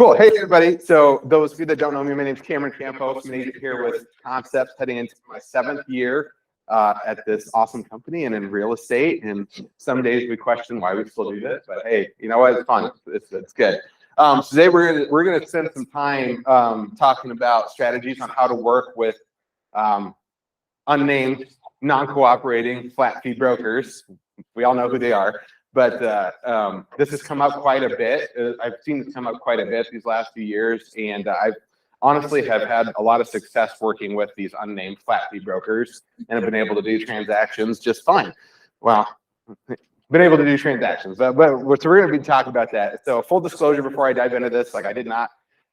Cool. Hey, everybody. So those of you that don't know me, my name is Campos. I'm an agent here with Concepts, heading into my 7th year at this awesome company and in real estate. And some days we question why we still do this, but hey, you know what? It's fun. It's good. So today we're gonna spend some time talking about strategies on how to work with unnamed, non-cooperating flat fee brokers. We all know who they are. But this has come up quite a bit. I've seen this come up quite a bit these last few years, and I've honestly have had a lot of success working with these unnamed flat fee brokers and have been able to do transactions just fine. Well, been able to do transactions, but so we're going to be talking about that. So full disclosure before I dive into this, like I did not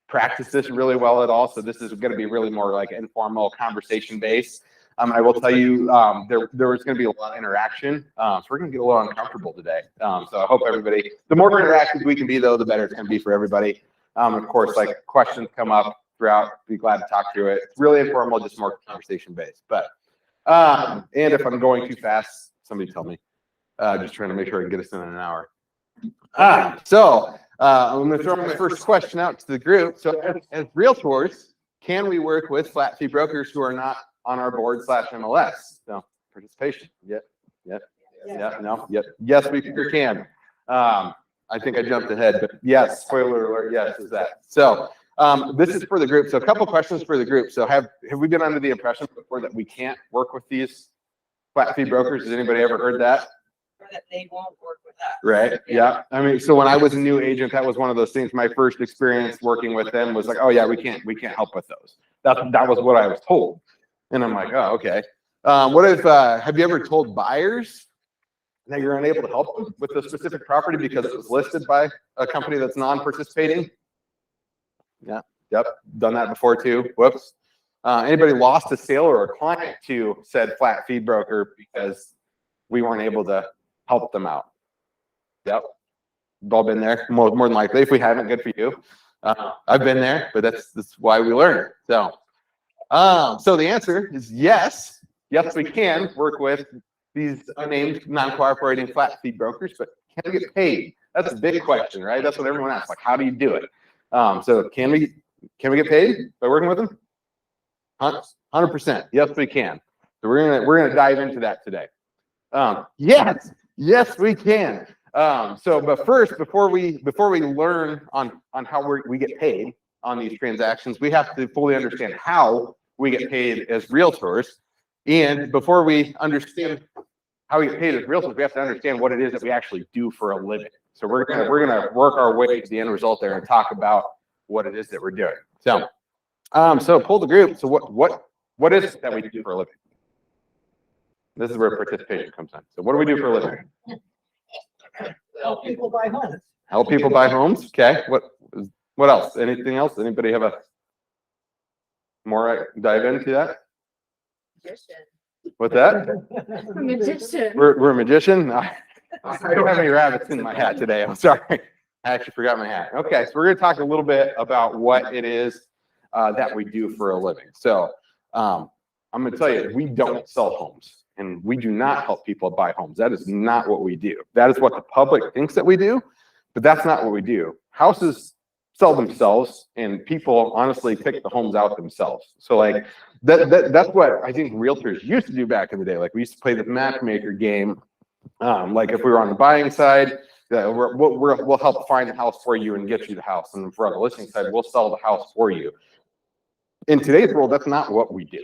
practice this really well at all. So this is going to be really more like informal conversation based. I will tell you, there was going to be a lot of interaction, so we're going to get a little uncomfortable today. So I hope everybody, the more interactive we can be, though, the better it's going to be for everybody. Of course, like questions come up throughout, be glad to talk through it. It's really informal, just more conversation based. But and if I'm going too fast, somebody tell me. Just trying to make sure I can get us in an hour. So I'm going to throw my first question out to the group. So as realtors, can we work with flat fee brokers who are not on our board /MLS? So participation. Yep. No. Yep. Yes, we sure can. I think I jumped ahead, but yes, spoiler alert, yes, is that. So this is for the group. So a couple questions for the group. So have we been under the impression before that we can't work with these flat fee brokers? Has anybody ever heard that? Or that they won't work with us. Right. Yeah. I mean, so when I was a new agent, that was one of those things. My first experience working with them was like, oh yeah, we can't help with those. That was what I was told. And I'm like, oh, okay. What if, have you ever told buyers that you're unable to help them with a specific property because it was listed by a company that's non-participating? Yeah, yep, done that before too. Whoops. Anybody lost a sale or a client to said flat fee broker because we weren't able to help them out? Yep, we've all been there, more than likely. If we haven't, good for you. I've been there, but that's why we learn. So the answer is yes. Yes, we can work with these unnamed, non-cooperating flat fee brokers, but can we get paid? That's a big question, right? That's what everyone asks. Like, how do you do it? So can we get paid by working with them? 100%. Yes, we can. So we're gonna dive into that today. Yes, we can. But first, before we learn on how we get paid on these transactions, we have to fully understand how we get paid as realtors. And before we understand how we get paid as realtors, we have to understand what it is that we actually do for a living. So we're gonna work our way to the end result there and talk about what it is that we're doing. So pull the group. So what is it that we do for a living? This is where participation comes in. So what do we do for a living? Help people buy homes. Help people buy homes. Okay. What else? Anything else? Anybody have a more dive into that? Magician. What's that? Magician. We're a magician. I don't have any rabbits in my hat today. I'm sorry. I actually forgot my hat. Okay, so we're going to talk a little bit about what it is that we do for a living. So I'm going to tell you, we don't sell homes, and we do not help people buy homes. That is not what we do. That is what the public thinks that we do, but that's not what we do. Houses sell themselves, and people honestly pick the homes out themselves. So like that's what I think realtors used to do back in the day. Like we used to play the matchmaker game. Like if we were on the buying side, we'll help find the house for you and get you the house. And if we're on the listing side, we'll sell the house for you. In today's world, that's not what we do.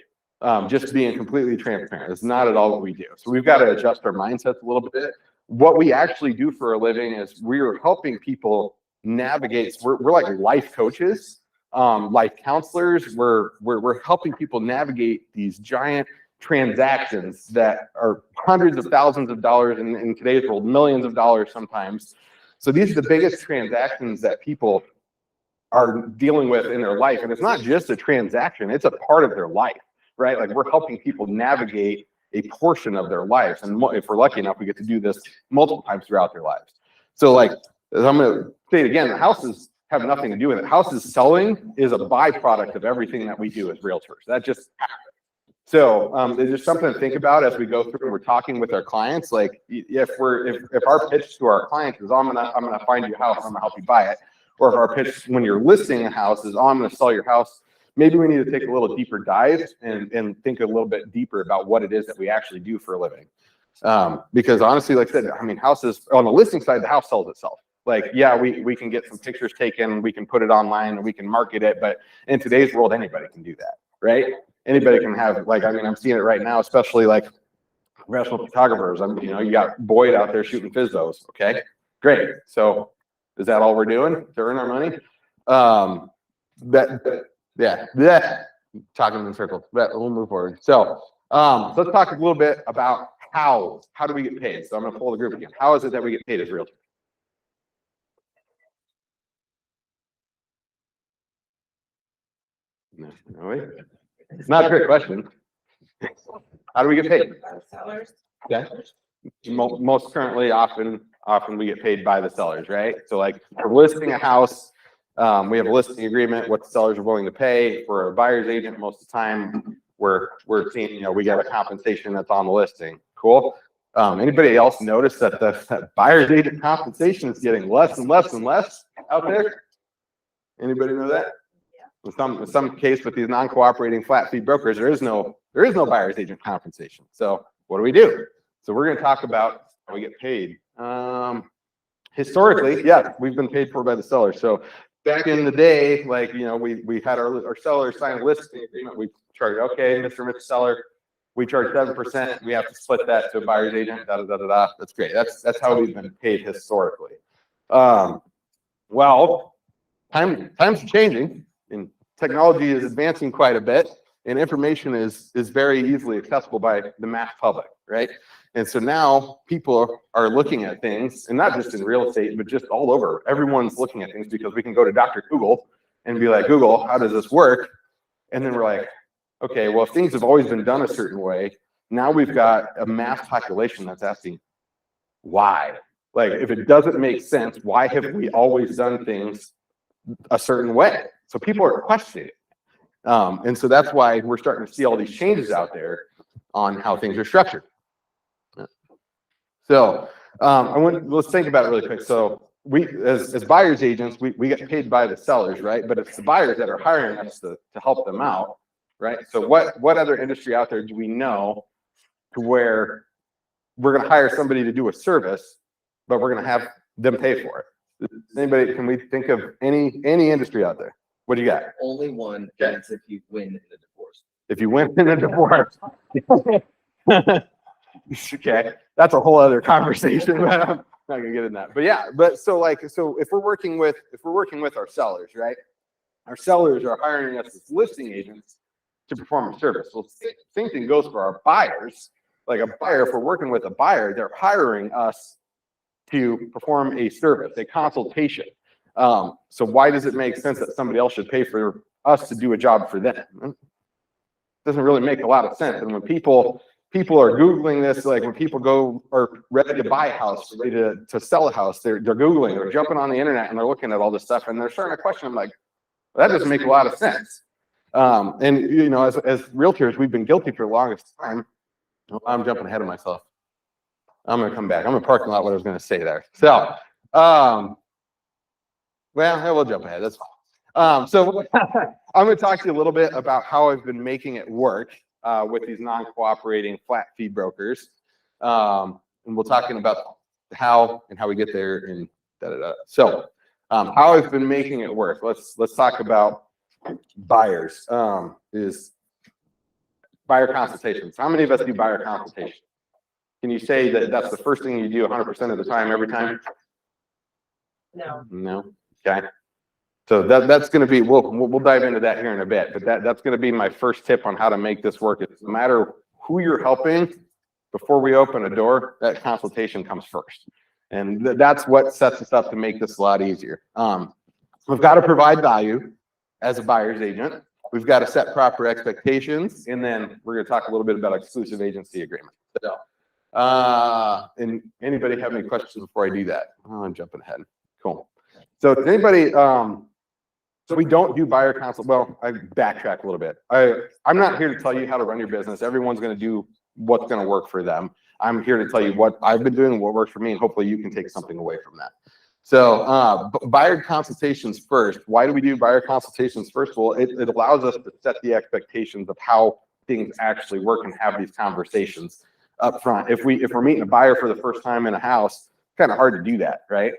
Just being completely transparent, it's not at all what we do. So we've got to adjust our mindsets a little bit. What we actually do for a living is we're helping people navigate. We're like life coaches, life counselors. We're helping people navigate these giant transactions that are hundreds of thousands of dollars in today's world, millions of dollars sometimes. So these are the biggest transactions that people are dealing with in their life. And it's not just a transaction, it's a part of their life, right? Like we're helping people navigate a portion of their lives. And if we're lucky enough, we get to do this multiple times throughout their lives. So like, as I'm going to say it again, the houses have nothing to do with it. Houses selling is a byproduct of everything that we do as realtors. That just happens. So there's just something to think about as we go through and we're talking with our clients. Like if our pitch to our clients is I'm gonna find you a house, I'm gonna help you buy it, Or if our pitch when you're listing a house is, oh, I'm going to sell your house, maybe we need to take a little deeper dive and think a little bit deeper about what it is that we actually do for a living. Because honestly, like I said, I mean, houses on the listing side, the house sells itself. Like, yeah, we can get some pictures taken, we can put it online, and we can market it. But in today's world, anybody can do that, right? Anybody can have, like, I mean, I'm seeing it right now, especially like professional photographers. You know, you got Boyd out there shooting FISBOs. Okay, great. So is that all we're doing to earn our money? Yeah, talking in circles, but we'll move forward. So let's talk a little bit about how do we get paid? So I'm going to pull the group again. How is it that we get paid as realtors? No, it's not a trick question. How do we get paid? Sellers. Okay. Most currently, often we get paid by the sellers, right? So like for listing a house, we have a listing agreement, what the sellers are willing to pay. For a buyer's agent, most of the time we're seeing, you know, we get a compensation that's on the listing. Cool. Anybody else notice that the buyer's agent compensation is getting less and less and less out there? Anybody know that? In some case with these non-cooperating flat fee brokers, there is no buyer's agent compensation. So what do? So we're going to talk about how we get paid. Historically, yeah, we've been paid for by the seller. So back in the day, like, you know, we had our sellers sign a listing agreement. We charged, okay, Mr. and Mr. Seller, we charge 7%. We have to split that to a buyer's agent. That's great. That's how we've been paid historically. Well, times are changing. And technology is advancing quite a bit, and information is very easily accessible by the mass public, right? And so now people are looking at things, and not just in real estate, but just all over. Everyone's looking at things because we can go to Dr. Google and be like, Google, how does this work? And then we're like, okay, well, if things have always been done a certain way, now we've got a mass population that's asking, why? Like, if it doesn't make sense, why have we always done things a certain way? So people are questioning it. And so that's why we're starting to see all these changes out there on how things are structured. So let's think about it really quick. So we, as buyer's agents, we get paid by the sellers, right? But it's the buyers that are hiring us to help them out, right? So what other industry out there do we know to where we're going to hire somebody to do a service, but we're going to have them pay for it? Anybody, can we think of any industry out there? What do you got? Only one, that's if you win in the divorce. If you win in a divorce. Okay, that's a whole other conversation, but I'm not gonna get in that. But yeah, so if we're working with our sellers, right? Our sellers are hiring us as listing agents to perform a service. Well, same thing goes for our buyers. Like a buyer, if we're working with a buyer, they're hiring us to perform a service, a consultation. So why does it make sense that somebody else should pay for us to do a job for them? It doesn't really make a lot of sense. And when people are Googling this, like when people are ready to buy a house, ready to sell a house, they're Googling, they're jumping on the internet and they're looking at all this stuff and they're starting to question, I'm like, well, that doesn't make a lot of sense. And you know, as realtors, we've been guilty for the longest time. I'm jumping ahead of myself. I'm going to come back. I'm in the parking lot what I was going to say there. So, well, we'll jump ahead. That's fine. So I'm going to talk to you a little bit about how I've been making it work with these non-cooperating flat fee brokers. And we'll talking about how we get there and So how I've been making it work. Let's talk about buyers. Is buyer consultations. How many of us do buyer consultation? Can you say that that's the first thing you do 100% of the time, every time? No. No. Okay. So that's going to be, we'll dive into that here in a bit, but that's going to be my first tip on how to make this work. Is no matter who you're helping, before we open a door, that consultation comes first. And that's what sets us up to make this a lot easier. We've got to provide value as a buyer's agent. We've got to set proper expectations. And then we're going to talk a little bit about exclusive agency agreement. So, and anybody have any questions before I do that? Oh, I'm jumping ahead. Cool. So does anybody, so we don't do buyer consult. Well, I backtrack a little bit. I'm not here to tell you how to run your business. Everyone's going to do what's going to work for them. I'm here to tell you what I've been doing, what works for me, and hopefully you can take something away from that. So buyer consultations first. Why do we do buyer consultations first? Well, it allows us to set the expectations of how things actually work and have these conversations up front. If we're meeting a buyer for the first time in a house, kind of hard to do that, right?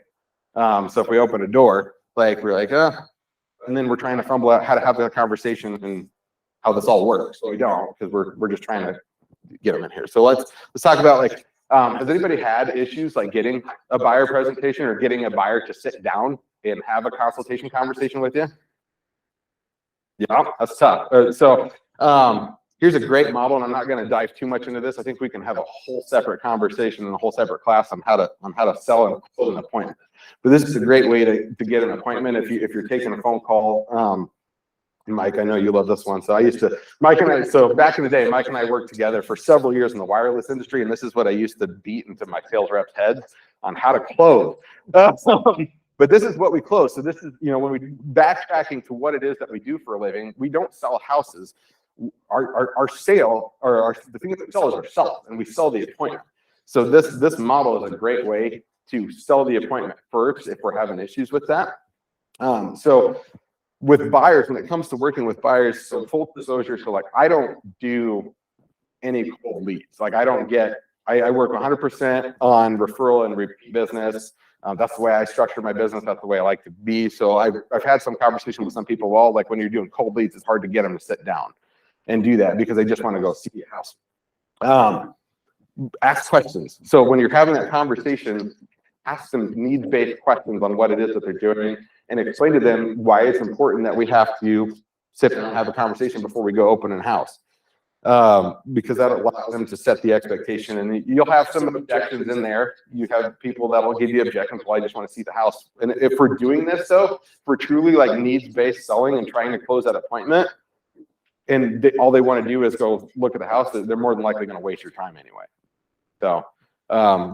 So if we open a door, like we're like, and then we're trying to fumble out how to have that conversation and how this all works. So we don't, because we're just trying to get them in here. So let's talk about, like, has anybody had issues like getting a buyer presentation or getting a buyer to sit down and have a consultation conversation with you? Yeah, that's tough. Here's a great model, and I'm not going to dive too much into this. I think we can have a whole separate conversation and a whole separate class on how to sell and close an appointment. But this is a great way to get an appointment if you're taking a phone call. Mike, I know you love this one. So back in the day, Mike and I worked together for several years in the wireless industry, and this is what I used to beat into my sales reps' heads on how to close. But this is what we close. So this is, when we backtracking to what it is that we do for a living, we don't sell houses. Our sale, or the thing that we sell is ourselves, and we sell the appointment. So this model is a great way to sell the appointment first if we're having issues with that. So with buyers, when it comes to working with buyers, so full disclosure, so like I don't do any cold leads. Like I work 100% on referral and repeat business. That's the way I structure my business. That's the way I like to be. So I've had some conversation with some people. Well, like when you're doing cold leads, it's hard to get them to sit down and do that because they just want to go see your house. Ask questions. So when you're having that conversation, ask them needs-based questions on what it is that they're doing and explain to them why it's important that we have to sit down and have a conversation before we go open a house. Because that allows them to set the expectation, and you'll have some objections in there. You have people that will give you objections. Well, I just want to see the house. And if we're doing this, though, for truly like needs-based selling and trying to close that appointment, and all they want to do is go look at the house, they're more than likely going to waste your time anyway. So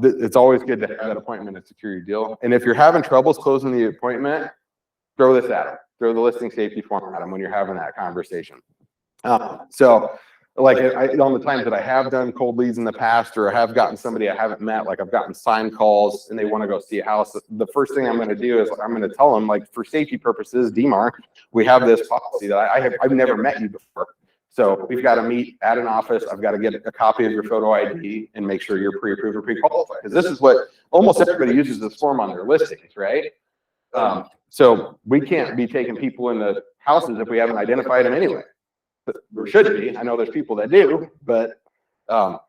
it's always good to have that appointment and secure your deal. And if you're having troubles closing the appointment, throw this at them. Throw the listing safety form at them when you're having that conversation. Like on the times that I have done cold leads in the past, or I have gotten somebody I haven't met, like I've gotten signed calls and they want to go see a house. The first thing I'm going to do is I'm going to tell them, like, for safety purposes, DMAR, we have this policy that I've never met you before. So we've got to meet at an office. I've got to get a copy of your photo ID and make sure you're pre-approved or pre-qualified. Because this is what almost everybody uses this form on their listings, right? So we can't be taking people into houses if we haven't identified them anyway. There should be. I know there's people that do, but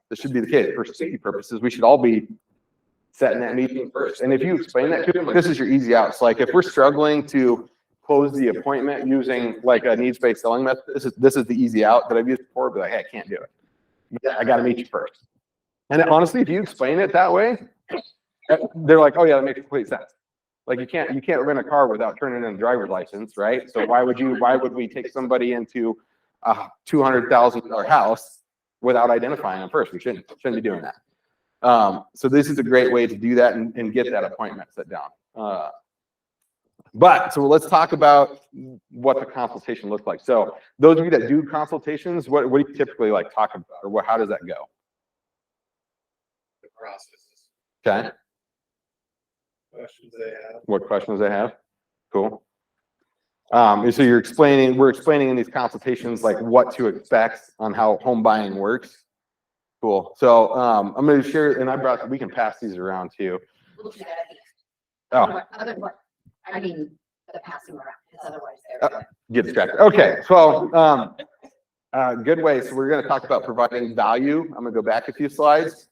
this should be the case. For safety purposes, we should all be setting that meeting first. And if you explain that to them, this is your easy out. So like if we're struggling to close the appointment using like a needs-based selling method, this is the easy out that I've used before, but like, hey, I can't do it. I got to meet you first. And honestly, if you explain it that way, they're like, oh yeah, that makes complete sense. Like you can't rent a car without turning in a driver's license, right? So why would we take somebody into a $200,000 house without identifying them first? We shouldn't be doing that. So this is a great way to do that and get that appointment set down. So let's talk about what the consultation looks like. So those of you that do consultations, what do you typically like talk about, or how does that go? The process. Okay. Questions they have. What questions they have? Cool. So we're explaining in these consultations like what to expect on how home buying works. Cool. So I'm going to share, and we can pass these around too. Oh. I mean, the passing around, because otherwise they're Get distracted. Okay. So good way. So we're going to talk about providing value. I'm going to go back a few slides.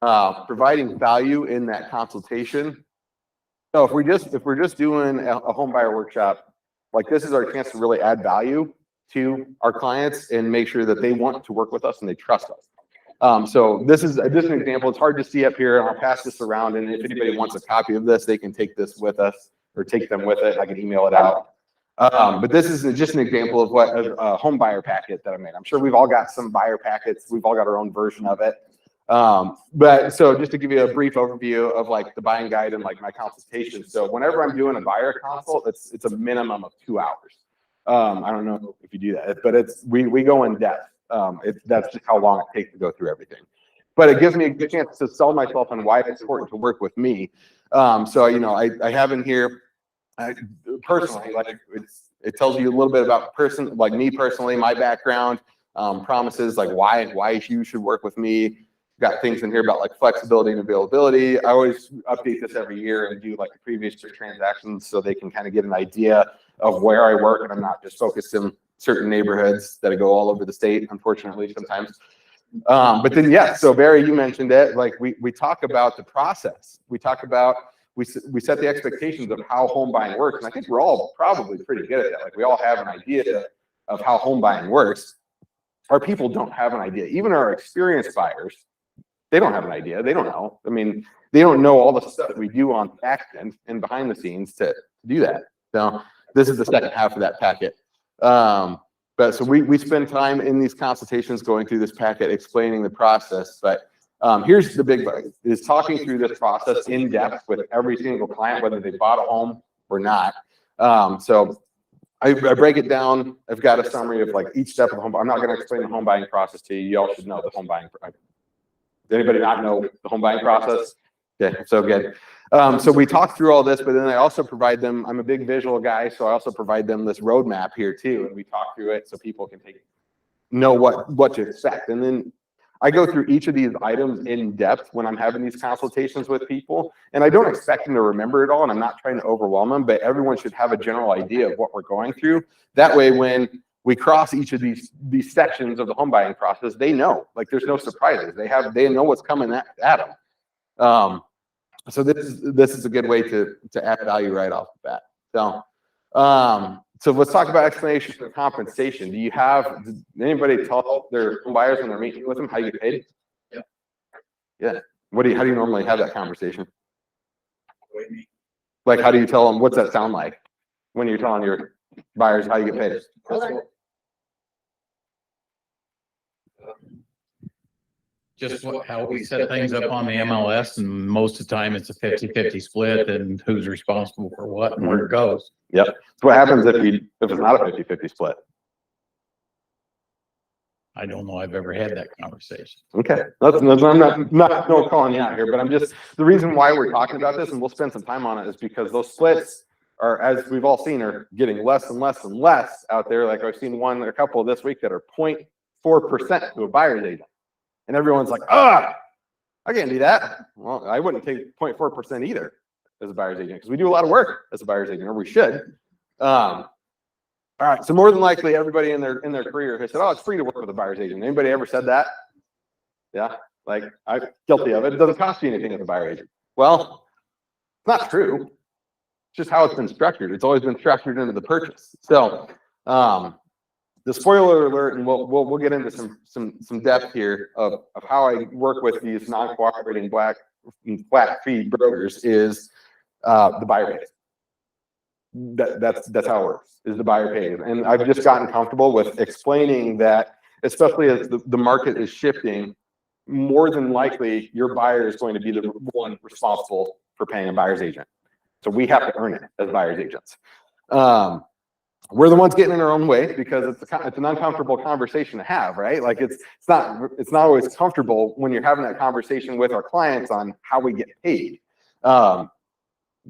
Providing value in that consultation. So if we're just doing a home buyer workshop, like this is our chance to really add value to our clients and make sure that they want to work with us and they trust us. So this is an example. It's hard to see up here. I'll pass this around, and if anybody wants a copy of this, they can take this with us or take them with it. I can email it out. But this is just an example of what a home buyer packet that I made. I'm sure we've all got some buyer packets. We've all got our own version of it. But so just to give you a brief overview of like the buying guide and like my consultation. So whenever I'm doing a buyer consult, it's a minimum of 2 hours. I don't know if you do that, but we go in depth. That's just how long it takes to go through everything. but it gives me a good chance to sell myself on why it's important to work with me. So, you know, I have in here, personally, like it tells you a little bit about like me personally, my background, promises, like why you should work with me. Got things in here about like flexibility and availability. I always update this every year and do like the previous year transactions so they can kind of get an idea of where I work, and I'm not just focused in certain neighborhoods that I go all over the state, unfortunately, sometimes. But then, yeah, so Barry, you mentioned it, like we talk about the process. We talk about, we set the expectations of how home buying works. And I think we're all probably pretty good at that. Like we all have an idea of how home buying works. Our people don't have an idea. Even our experienced buyers, they don't have an idea. They don't know. I mean, they don't know all the stuff that we do on back end and behind the scenes to do that. So this is the second half of that packet. But so we spend time in these consultations going through this packet, explaining the process. But here's the big bug, is talking through this process in depth with every single client, whether they bought a home or not. So I break it down. I've got a summary of like each step of the home. I'm not going to explain the home buying process to you. You all should know the home buying. Does anybody not know the home buying process? Yeah, so good. So we talk through all this, but then I also provide them, I'm a big visual guy, so I also provide them this roadmap here too, and we talk through it so people can know what to expect. And then I go through each of these items in depth when I'm having these consultations with people, and I don't expect them to remember it all, and I'm not trying to overwhelm them, but everyone should have a general idea of what we're going through. That way, when we cross each of these sections of the home buying process, they know, like there's no surprises. They know what's coming at them. So this is a good way to add value right off the bat. So let's talk about explanation of compensation. Did anybody tell their home buyers when they're meeting with them how you get paid? Yeah. Yeah. How do you normally have that conversation? Like, how do you tell them? What's that sound like when you're telling your buyers how you get paid? Just how we set things up on the MLS, and most of the time it's a 50-50 split, and who's responsible for what and where it goes. Yep. So what happens if it's not a 50-50 split? I don't know I've ever had that conversation. Okay. I'm not calling you out here, but the reason why we're talking about this, and we'll spend some time on it, is because those splits are, as we've all seen, are getting less and less and less out there. Like I've seen a couple this week that are 0.4% to a buyer's agent. And everyone's like, I can't do that. Well, I wouldn't take 0.4% either as a buyer's agent, because we do a lot of work as a buyer's agent, or we should. All right. So more than likely, everybody in their career has said, it's free to work with a buyer's agent. Anybody ever said that? Yeah. Like, I'm guilty of it. It doesn't cost you anything as a buyer agent. Well, it's not true. It's just how it's been structured. It's always been structured into the purchase. So, the spoiler alert, and we'll get into some depth here of how I work with these non-cooperating flat fee brokers is the buyer pays. That's how it works, is the buyer pays. And I've just gotten comfortable with explaining that, especially as the market is shifting, more than likely your buyer is going to be the one responsible for paying a buyer's agent. So we have to earn it as buyer's agents. We're the ones getting in our own way because it's an uncomfortable conversation to have, right? Like it's not always comfortable when you're having that conversation with our clients on how we get paid. But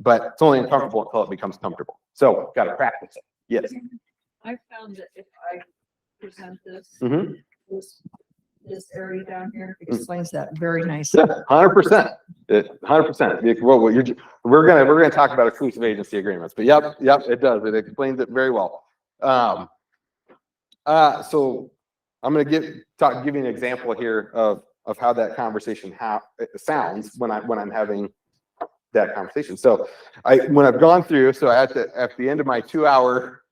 it's only uncomfortable until it becomes comfortable. So got to practice it. Yes. I found that if I present this, Mm-hmm. this area down here explains that very nicely. 100%. 100%. Well, we're gonna talk about exclusive agency agreements, but yep, it does. It explains it very well. So I'm gonna give you an example here of how that conversation sounds when I'm having that conversation. So when I've gone through, so at the end of my 2-hour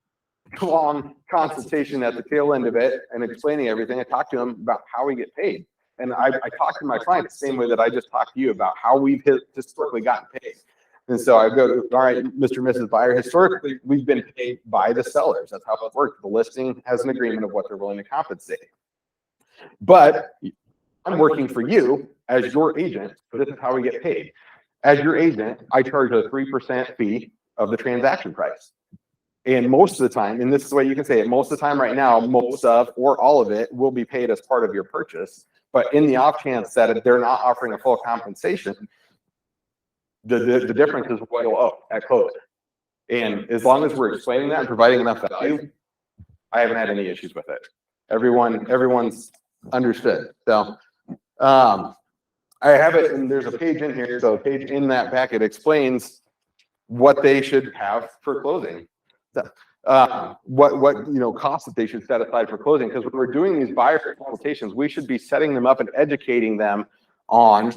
long consultation, at the tail end of it and explaining everything, I talk to them about how we get paid. And I talk to my clients the same way that I just talked to you about how we've historically gotten paid. And so I go, all right, Mr. and Mrs. Buyer, historically, we've been paid by the sellers. That's how it works. The listing has an agreement of what they're willing to compensate. But I'm working for you as your agent, so this is how we get paid. As your agent, I charge a 3% fee of the transaction price. And most of the time, and this is the way you can say it, most of the time right now, most of or all of it will be paid as part of your purchase. But in the off chance that they're not offering a full compensation, the difference is what you'll owe at close. And as long as we're explaining that and providing enough value, I haven't had any issues with it. Everyone's understood. So, I have it, and there's a page in here. So a page in that packet explains what they should have for closing. What costs that they should set aside for closing. Because when we're doing these buyer consultations, we should be setting them up and educating them on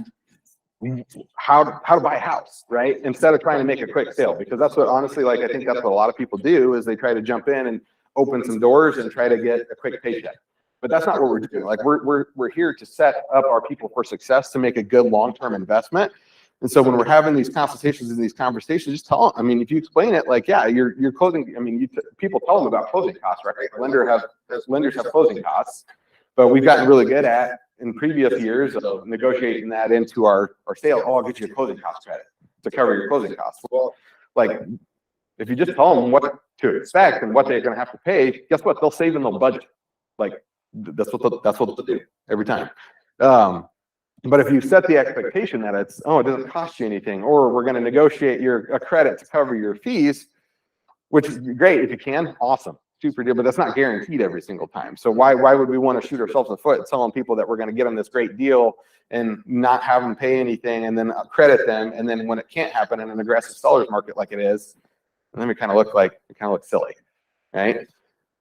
how to buy a house, right? Instead of trying to make a quick sale, because that's what honestly, like, I think that's what a lot of people do is they try to jump in and open some doors and try to get a quick paycheck. But that's not what we're doing. Like we're here to set up our people for success, to make a good long-term investment. And so when we're having these consultations and these conversations, just tell them, I mean, if you explain it, like, yeah, you're closing, I mean, people tell them about closing costs, right? Lenders have closing costs, but we've gotten really good at, in previous years, of negotiating that into our sale. Oh, I'll get you a closing cost credit to cover your closing costs. Well, like, if you just tell them what to expect and what they're going to have to pay, guess what? They'll save and they'll budget. Like, that's what they'll do every time. But if you set the expectation that it doesn't cost you anything, or we're going to negotiate a credit to cover your fees, which is great if you can, awesome, super deal, but that's not guaranteed every single time. So why would we want to shoot ourselves in the foot telling people that we're going to get them this great deal and not have them pay anything and then credit them, and then when it can't happen in an aggressive seller's market like it is, then we kind of look silly, right?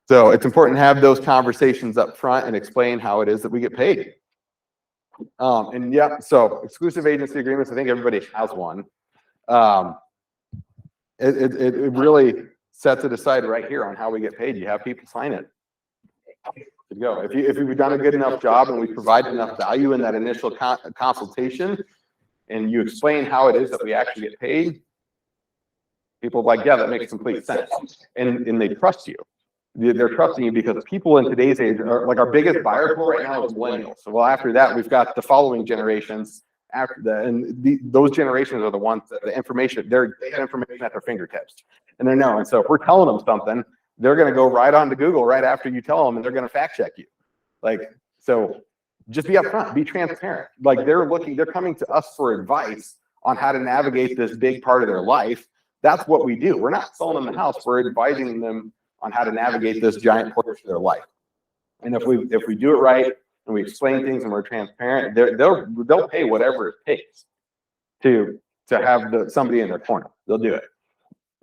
So it's important to have those conversations up front and explain how it is that we get paid. And yeah, so exclusive agency agreements, I think everybody has one. It really sets it aside right here on how we get paid. You have people sign it. Good to go. If we've done a good enough job and we provide enough value in that initial consultation, and you explain how it is that we actually get paid, people are like, yeah, that makes complete sense. And they trust you. They're trusting you because people in today's age are like, our biggest buyer pool right now is millennials. So, well, after that, we've got the following generations after that. And those generations are the ones that they have information at their fingertips. And they're knowing. So if we're telling them something, they're going to go right on to Google right after you tell them, and they're going to fact check you. Like, so just be upfront, be transparent. Like, they're coming to us for advice on how to navigate this big part of their life. That's what we do. We're not selling them the house. We're advising them on how to navigate this giant portion of their life. And if we do it right and we explain things and we're transparent, they'll pay whatever it takes to have somebody in their corner. They'll do it.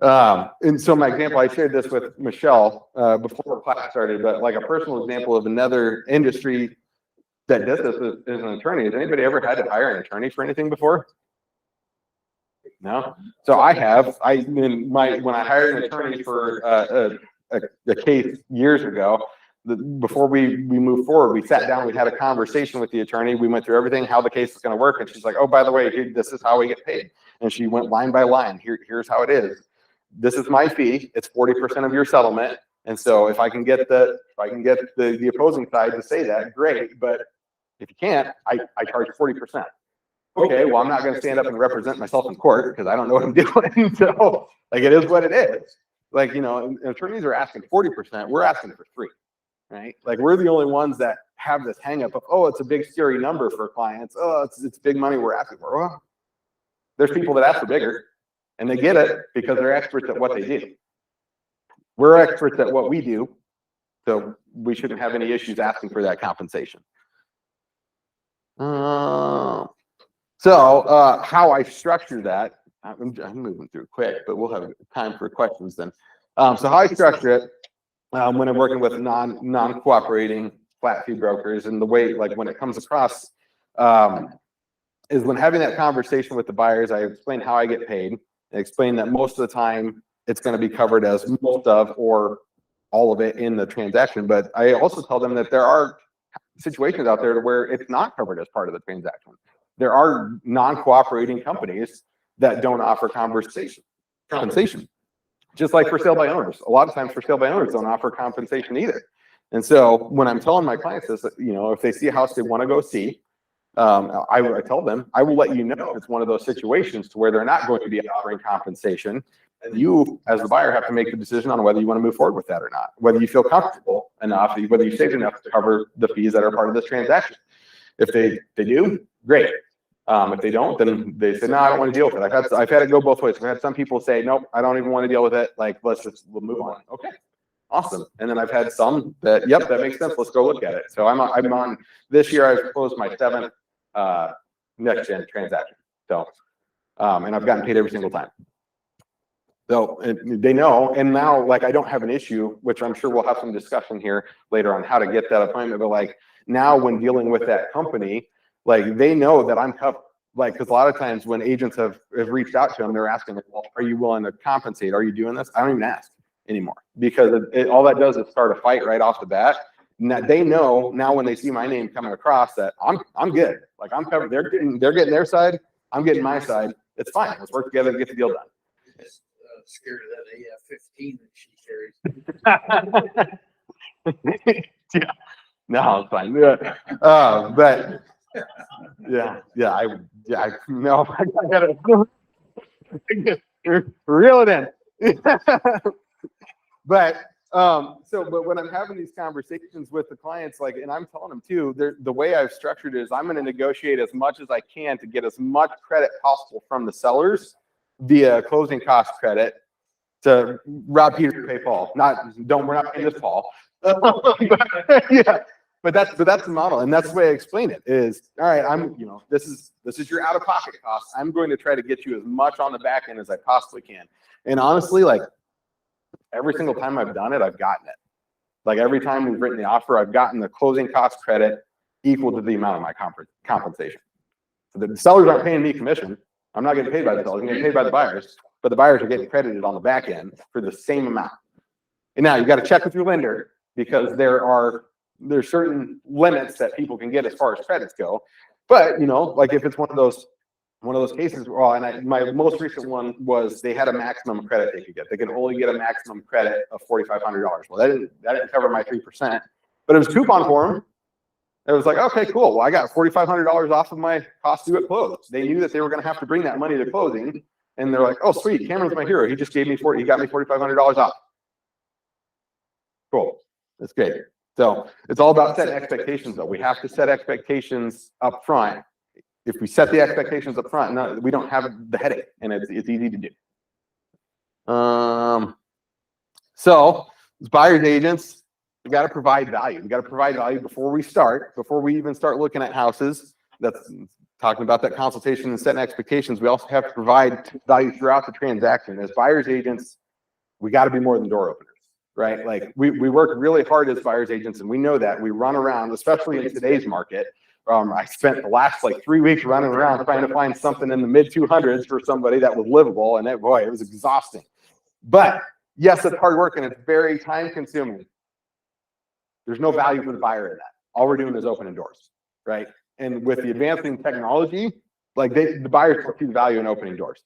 And so my example, I shared this with Michelle before class started, but like a personal example of another industry that does this is an attorney. Has anybody ever had to hire an attorney for anything before? No. So I have. When I hired an attorney for a case years ago, before we moved forward, we sat down, we had a conversation with the attorney. We went through everything, how the case is going to work. And she's like, oh, by the way, this is how we get paid. And she went line by line. Here's how it is. This is my fee. It's 40% of your settlement. And so if I can get the opposing side to say that, great. But if you can't, I charge 40%. Okay, well, I'm not going to stand up and represent myself in court because I don't know what I'm doing. So, like, it is what it is. Like, attorneys are asking 40%. We're asking for 3%, right? Like, we're the only ones that have this hang up of, oh, it's a big scary number for clients. Oh, it's big money we're asking for. Well, there's people that ask for bigger, and they get it because they're experts at what they do. We're experts at what we do, so we shouldn't have any issues asking for that compensation. So how I structure that, I'm moving through quick, but we'll have time for questions then. So how I structure it when I'm working with non-cooperating flat fee brokers, and the way, like, when it comes across is when having that conversation with the buyers, I explain how I get paid. I explain that most of the time it's going to be covered as most of or all of it in the transaction. But I also tell them that there are situations out there where it's not covered as part of the transaction. There are non-cooperating companies that don't offer compensation. Just like for sale by owners. A lot of times for sale by owners don't offer compensation either. And so when I'm telling my clients this, if they see a house they want to go see, I tell them, I will let you know if it's one of those situations to where they're not going to be offering compensation. And you, as the buyer, have to make the decision on whether you want to move forward with that or not, whether you feel comfortable enough, whether you saved enough to cover the fees that are part of this transaction. If they do, great. If they don't, then they say, no, I don't want to deal with it. I've had it go both ways. I've had some people say, nope, I don't even want to deal with it. Like, we'll move on. Okay, awesome. And then I've had some that, yep, that makes sense. Let's go look at it. So I'm on this year. I've closed my 7th next gen transaction. So, and I've gotten paid every single time. So they know, and now like I don't have an issue, which I'm sure we'll have some discussion here later on how to get that appointment. But like now when dealing with that company, like they know that I'm covered. Like, because a lot of times when agents have reached out to them, they're asking, well, are you willing to compensate? Are you doing this? I don't even ask anymore because all that does is start a fight right off the bat. Now, they know now when they see my name coming across that I'm good. Like I'm covered. They're getting their side. I'm getting my side. It's fine. Let's work together and get the deal done. Just scared of that AF-15 that she carries. Yeah. No, it's fine. But I no, I gotta reel it in. But but when I'm having these conversations with the clients, like, and I'm telling them too, the way I've structured it is I'm going to negotiate as much as I can to get as much credit possible from the sellers via closing cost credit to rob Peter to pay Paul. We're not paying this Paul. Yeah. But that's the model, and that's the way I explain it. Is all right. This is your out of pocket cost. I'm going to try to get you as much on the back end as I possibly can. And honestly, like every single time I've done it, I've gotten it. Like every time we've written the offer, I've gotten the closing cost credit equal to the amount of my compensation. So the sellers aren't paying me commission. I'm not getting paid by the sellers. I'm getting paid by the buyers, but the buyers are getting credited on the back end for the same amount. And now you got to check with your lender because there's certain limits that people can get as far as credits go. But like if it's one of those cases, well, and my most recent one was they had a maximum credit they could get. They could only get a maximum credit of $4,500. Well, that didn't cover my 3%, but it was coupon for them. It was like, okay, cool. Well, I got $4,500 off of my cost due at close. They knew that they were going to have to bring that money to closing, and they're like, oh, sweet, Cameron's my hero. He just got me $4,500 off. Cool, that's great. So it's all about setting expectations, though. We have to set expectations up front. If we set the expectations up front, we don't have the headache, and it's easy to do. So as buyers agents, we got to provide value. We got to provide value before we even start looking at houses. That's talking about that consultation and setting expectations. We also have to provide value throughout the transaction. As buyers agents, we got to be more than door openers. Right? Like we work really hard as buyers agents, and we know that we run around, especially in today's market. I spent the last 3 weeks running around trying to find something in the mid 200s for somebody that was livable, and it was exhausting. But yes, it's hard work and it's very time consuming. There's no value for the buyer in that. All we're doing is opening doors, right? And with the advancing technology, the buyers don't see the value in opening doors.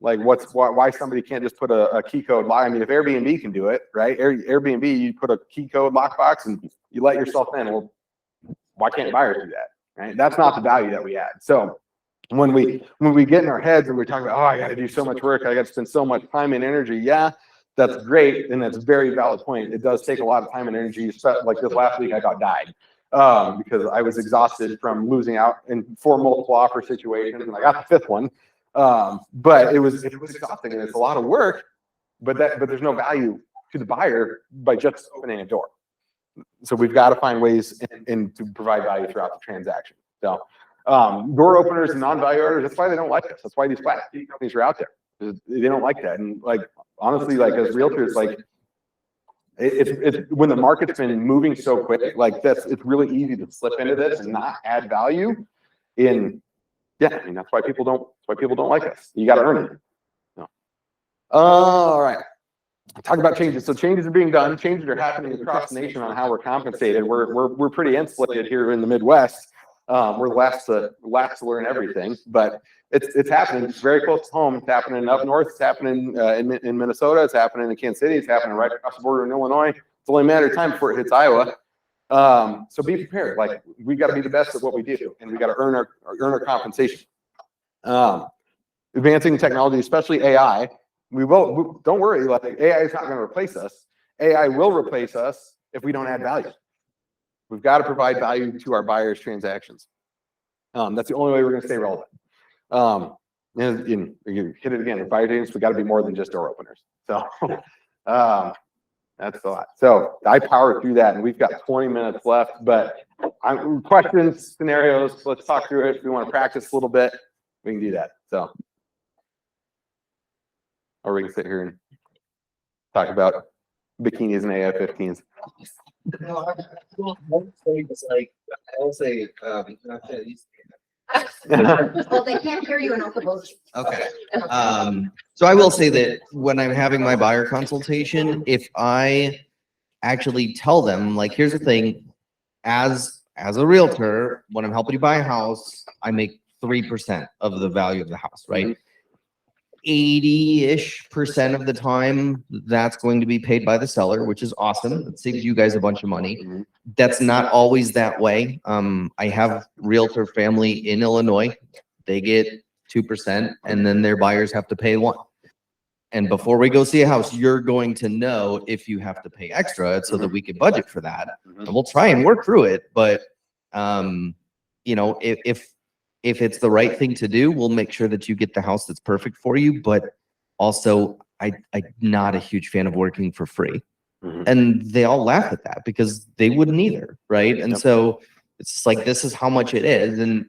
Like why somebody can't just put a key code lock? I mean, if Airbnb can do it, right? Airbnb, you put a key code lockbox and you let yourself in. Well, why can't buyers do that? Right? That's not the value that we add. So when we get in our heads and we're talking about, oh, I got to do so much work, I got to spend so much time and energy. Yeah, that's great, and that's a very valid point. It does take a lot of time and energy. Like this last week, I got died because I was exhausted from losing out in 4 multiple offer situations, and I got the 5th one. But it was exhausting, and it's a lot of work. But there's no value to the buyer by just opening a door. So we've got to find ways and to provide value throughout the transaction. So door openers and non-value orders, that's why they don't like us. That's why these flat fee companies are out there. They don't like that. And honestly, as realtors, it's when the market's been moving so quick, it's really easy to slip into this and not add value in. Yeah, I mean that's why people don't like us. You got to earn it. No. All right. Talk about changes. So changes are being done. Changes are happening across the nation on how we're compensated. We're pretty insulated here in the Midwest. We're last to learn everything, but it's happening. It's very close to home. It's happening up north. It's happening in Minnesota. It's happening in Kansas City. It's happening right across the border in Illinois. It's only a matter of time before it hits Iowa. So be prepared. We got to be the best at what we do, and we got to earn our compensation. Advancing technology, especially AI. Don't worry. AI is not going to replace us. AI will replace us if we don't add value. We've got to provide value to our buyers' transactions. That's the only way we're gonna stay relevant. And you hit it again, in fire agents, we gotta be more than just door openers. So, that's a lot. So I powered through that and we've got 20 minutes left, but questions, scenarios, let's talk through it. If we want to practice a little bit, we can do that. So, or we can sit here and talk about bikinis and AF-15s. No, I won't say it's like, I'll say, not that easy. Well, they can't hear you in all the votes. Okay. So I will say that when I'm having my buyer consultation, if I actually tell them, like, here's the thing, as a realtor, when I'm helping you buy a house, I make 3% of the value of the house, right? 80-ish% of the time, that's going to be paid by the seller, which is awesome. It saves you guys a bunch of money. That's not always that way. I have realtor family in Illinois. They get 2% and then their buyers have to pay 1%. And before we go see a house, you're going to know if you have to pay extra so that we can budget for that. And we'll try and work through it. But, you know, if it's the right thing to do, we'll make sure that you get the house that's perfect for you. But also, I'm not a huge fan of working for free. And they all laugh at that because they wouldn't either, right? And so it's just like, this is how much it is. And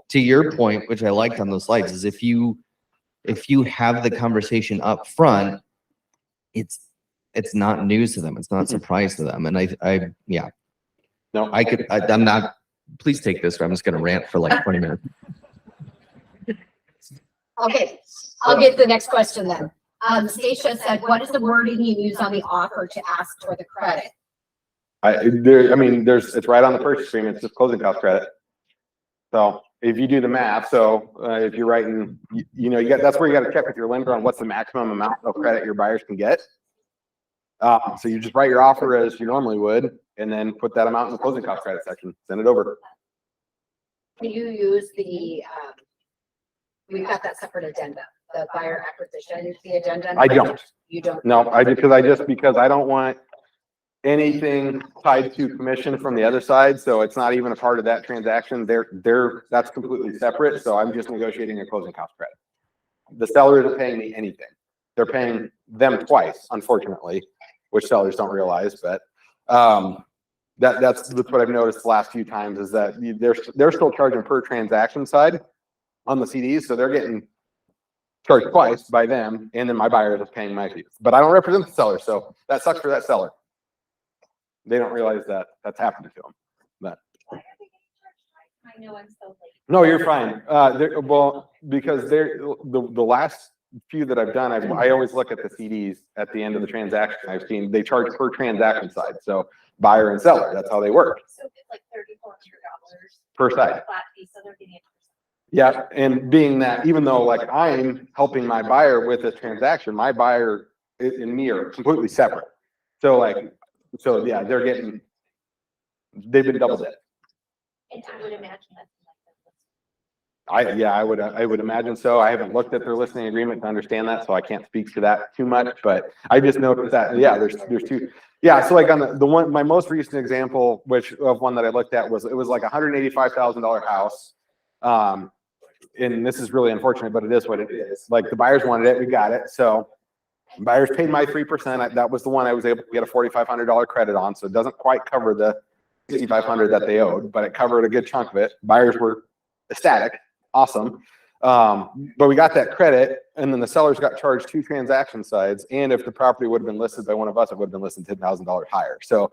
to your point, which I liked on those slides, is if you have the conversation up front, it's not news to them. It's not a surprise to them. And yeah. No, I'm not, please take this, or I'm just going to rant for like 20 minutes. Okay, I'll get the next question then. Stacia said, what is the wording you use on the offer to ask for the credit? it's right on the purchase agreement. It's just closing cost credit. So if you do the math, if you're writing, that's where you got to check with your lender on what's the maximum amount of credit your buyers can get. So you just write your offer as you normally would, and then put that amount in the closing cost credit section, send it over. Do you use we've got that separate addenda, the buyer acquisition, the addenda? I don't. You don't? No, because I don't want anything tied to commission from the other side. So it's not even a part of that transaction. That's completely separate. So I'm just negotiating a closing cost credit. The seller isn't paying me anything. They're paying them twice, unfortunately, which sellers don't realize, but that's what I've noticed the last few times is that they're still charging per transaction side on the CDs, so they're getting charged twice by them, and then my buyer is paying my fees. But I don't represent the seller, so that sucks for that seller. They don't realize that that's happening to them. But I know I'm so late. no, you're fine. Because the last few that I've done, I always look at the CDs at the end of the transaction. I've seen they charge per transaction side, so buyer and seller. That's how they work. So it's like $3,400 Per side. flat fee, so they're getting it. Yeah, and being that even though like I'm helping my buyer with this transaction, my buyer and me are completely separate. So yeah, they've been double dipped. And I would imagine that's I would imagine so. I haven't looked at their listening agreement to understand that, so I can't speak to that too much, but I just noticed that, yeah, there's two. Yeah, so like on the one, my most recent example, of one that I looked at was like $185,000 house. And this is really unfortunate, but it is what it is. Like the buyers wanted it, we got it. So buyers paid my 3%. That was the one I was able to get a $4,500 credit on. So it doesn't quite cover the $6,500 that they owed, but it covered a good chunk of it. Buyers were ecstatic, awesome. But we got that credit, and then the sellers got charged 2 transaction sides. And if the property would have been listed by one of us, it would have been listed $10,000 higher. So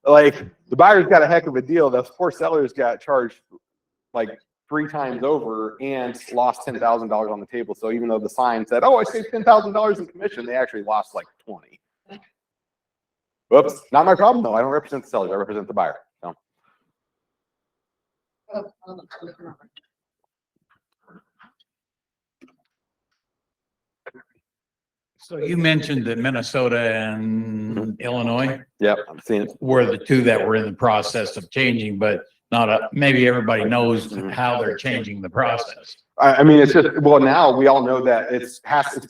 like the buyers got a heck of a deal. Those poor sellers got charged like 3 times over and lost $10,000 on the table. So even though the sign said, "Oh, I saved $10,000 in commission," they actually lost like 20. Whoops, not my problem though. I don't represent the sellers. I represent the buyer. So. So you mentioned that Minnesota and Illinois Yep, I'm seeing it. were the 2 that were in the process of changing, but maybe everybody knows how they're changing the process. I mean, it's just, well, now we all know that it's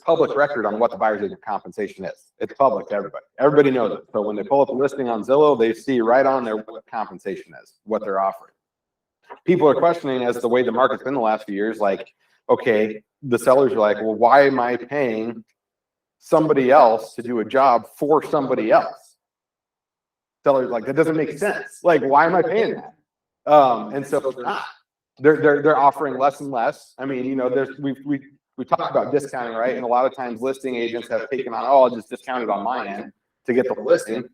public record on what the buyer's agent compensation is. It's public to everybody. Everybody knows it. So when they pull up a listing on Zillow, they see right on there what compensation is, what they're offering. people are questioning as the way the market's been the last few years, like, okay, the sellers are like, well, why am I paying somebody else to do a job for somebody else? Sellers like, that doesn't make sense. Like, why am I paying that? And so they're offering less and less. I mean, you know, we talked about discounting, right? And a lot of times listing agents have taken on, oh, I'll just discount it on my end to get the listing.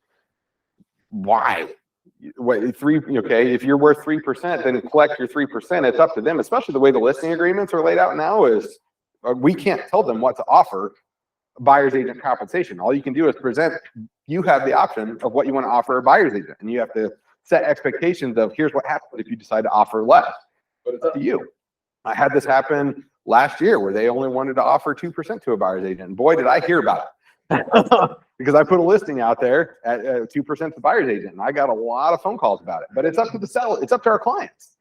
Why? What, okay, if you're worth 3%, then collect your 3%. It's up to them, especially the way the listing agreements are laid out now is we can't tell them what to offer buyer's agent compensation. All you can do is present, you have the option of what you want to offer a buyer's agent, and you have to set expectations of here's what happens if you decide to offer less. But it's up to you. I had this happen last year where they only wanted to offer 2% to a buyer's agent. And boy, did I hear about it. Because I put a listing out there at 2% to buyer's agent, and I got a lot of phone calls about it. But it's up to the seller, it's up to our clients.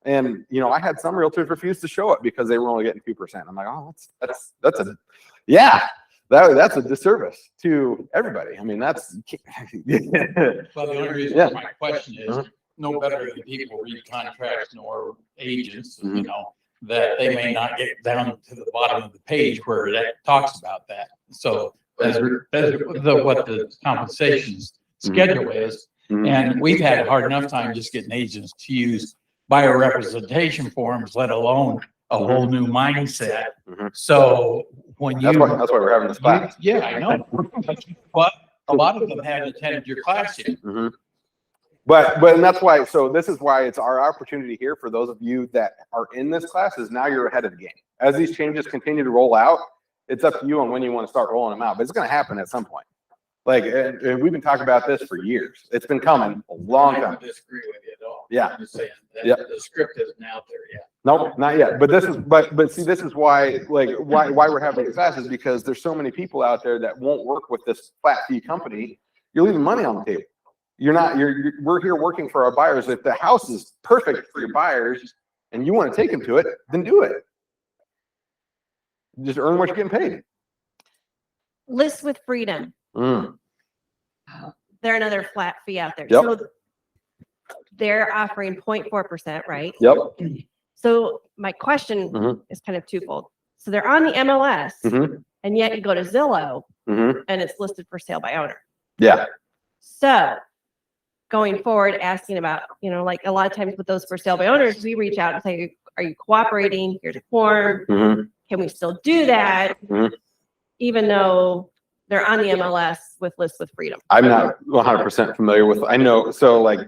And you know, I had some realtors refuse to show it because they were only getting 2%. I'm like, oh, that's a that's a disservice to everybody. I mean, that's Well, the only reason my question is no better than people read contracts nor agents, you know, that they may not get down to the bottom of the page where that talks about that. So that's what the compensation schedule is. And we've had a hard enough time just getting agents to use buyer representation forms, let alone a whole new mindset. So when you that's why we're having this class. Yeah, I know. But a lot of them haven't attended your class yet. But and that's why, so this is why it's our opportunity here for those of you that are in this class is now you're ahead of the game. As these changes continue to roll out, it's up to you on when you want to start rolling them out, but it's going to happen at some point. Like, and we've been talking about this for years. It's been coming a long time. I don't disagree with you at all. Yeah. I'm just saying that the script isn't out there yet. Nope, not yet. But this is, but see, this is why, like, why we're having this class is because there's so many people out there that won't work with this flat fee company. You're leaving money on the table. We're here working for our buyers. If the house is perfect for your buyers and you want to take them to it, then do it. Just earn what you're getting paid. List with Freedom. They're another flat fee out there. Yep. So they're offering 0.4%, right? Yep. So my question is kind of twofold. So they're on the MLS and yet you go to Zillow and it's listed for sale by owner. Yeah. So going forward, asking about, you know, like a lot of times with those for sale by owners, we reach out and say, are you cooperating? Here's a form. Can we still do that? Even though they're on the MLS with List with Freedom. I'm not 100% familiar with, I know, so like,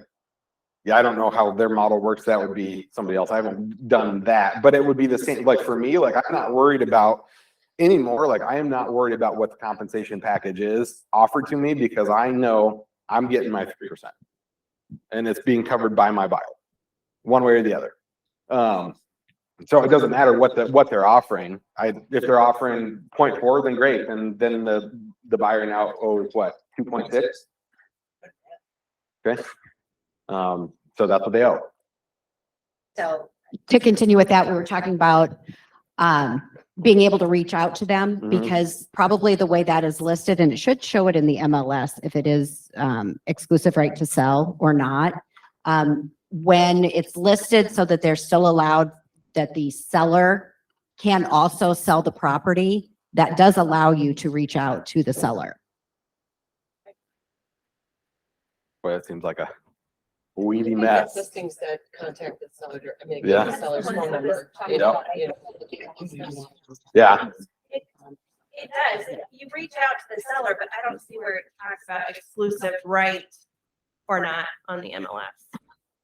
yeah, I don't know how their model works. That would be somebody else. I haven't done that, but it would be the same. Like for me, like I'm not worried about anymore. Like I am not worried about what the compensation package is offered to me because I know I'm getting my 3% and it's being covered by my buyer one way or the other. So it doesn't matter what they're offering. If they're offering 0.4, then great. And then the buyer now owes what, 2.6? Okay. So that's what they owe. So to continue with that, we were talking about being able to reach out to them because probably the way that is listed, and it should show it in the MLS if it is exclusive right to sell or not. When it's listed so that they're still allowed that the seller can also sell the property, that does allow you to reach out to the seller. Boy, that seems like a weedy mess. Listings that contact the seller, I mean, Yeah. the seller's phone number. Yep. Yeah. It does. You reach out to the seller, but I don't see where it talks about exclusive right or not on the MLS.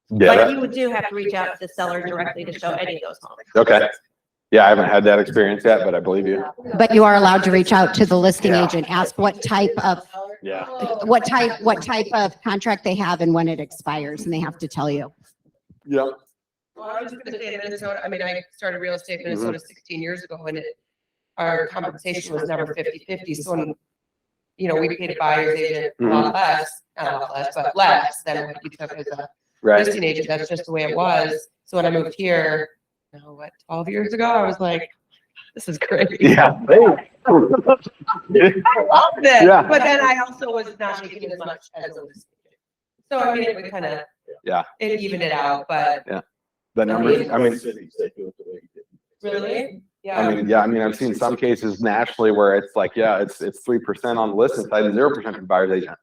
Yeah. But you do have to reach out to the seller directly to show any of those homes. Okay. Yeah, I haven't had that experience yet, but I believe you. But you are allowed to reach out to the listing Yeah. agent, ask what type of Yeah. what type of contract they have and when it expires, and they have to tell you. Yep. Well, I was just gonna say in Minnesota, I mean, I started real estate in Minnesota 16 years ago and our compensation was never 50-50. So when, you know, we paid a buyer's agent a lot less, not a lot less, but less than what you took as a Right. listing agent. That's just the way it was. So when I moved here, 12 years ago, I was like, this is great. Yeah. I loved it. Yeah. But then I also was not making as much as a listing agent. So I mean, it would kind of, Yeah. it evened it out, but Yeah. The numbers, I mean, Really? I've seen some cases nationally where it's like, yeah, it's 3% on the listing side and 0% for the buyer's agent.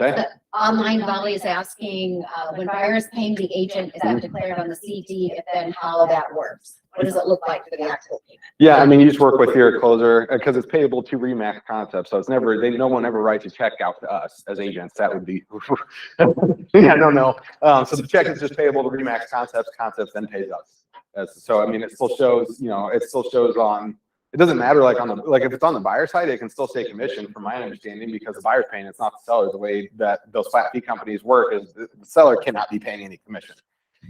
Okay, Online Valley is asking, when buyers paying the agent, is that declared on the CD? If then how that works? What does it look like for the actual payment? yeah, I mean, you just work with your closer, because it's payable to Remax Concepts, so it's never, no one ever writes a check out to us as agents, that would be, yeah, no. So the check is just payable to Remax Concepts then pays us. So, I mean, it still shows, it still shows on, it doesn't matter, like if it's on the buyer side, it can still say commission from my understanding, because the buyer's paying, it's not the seller. The way that those flat fee companies work is the seller cannot be paying any commission.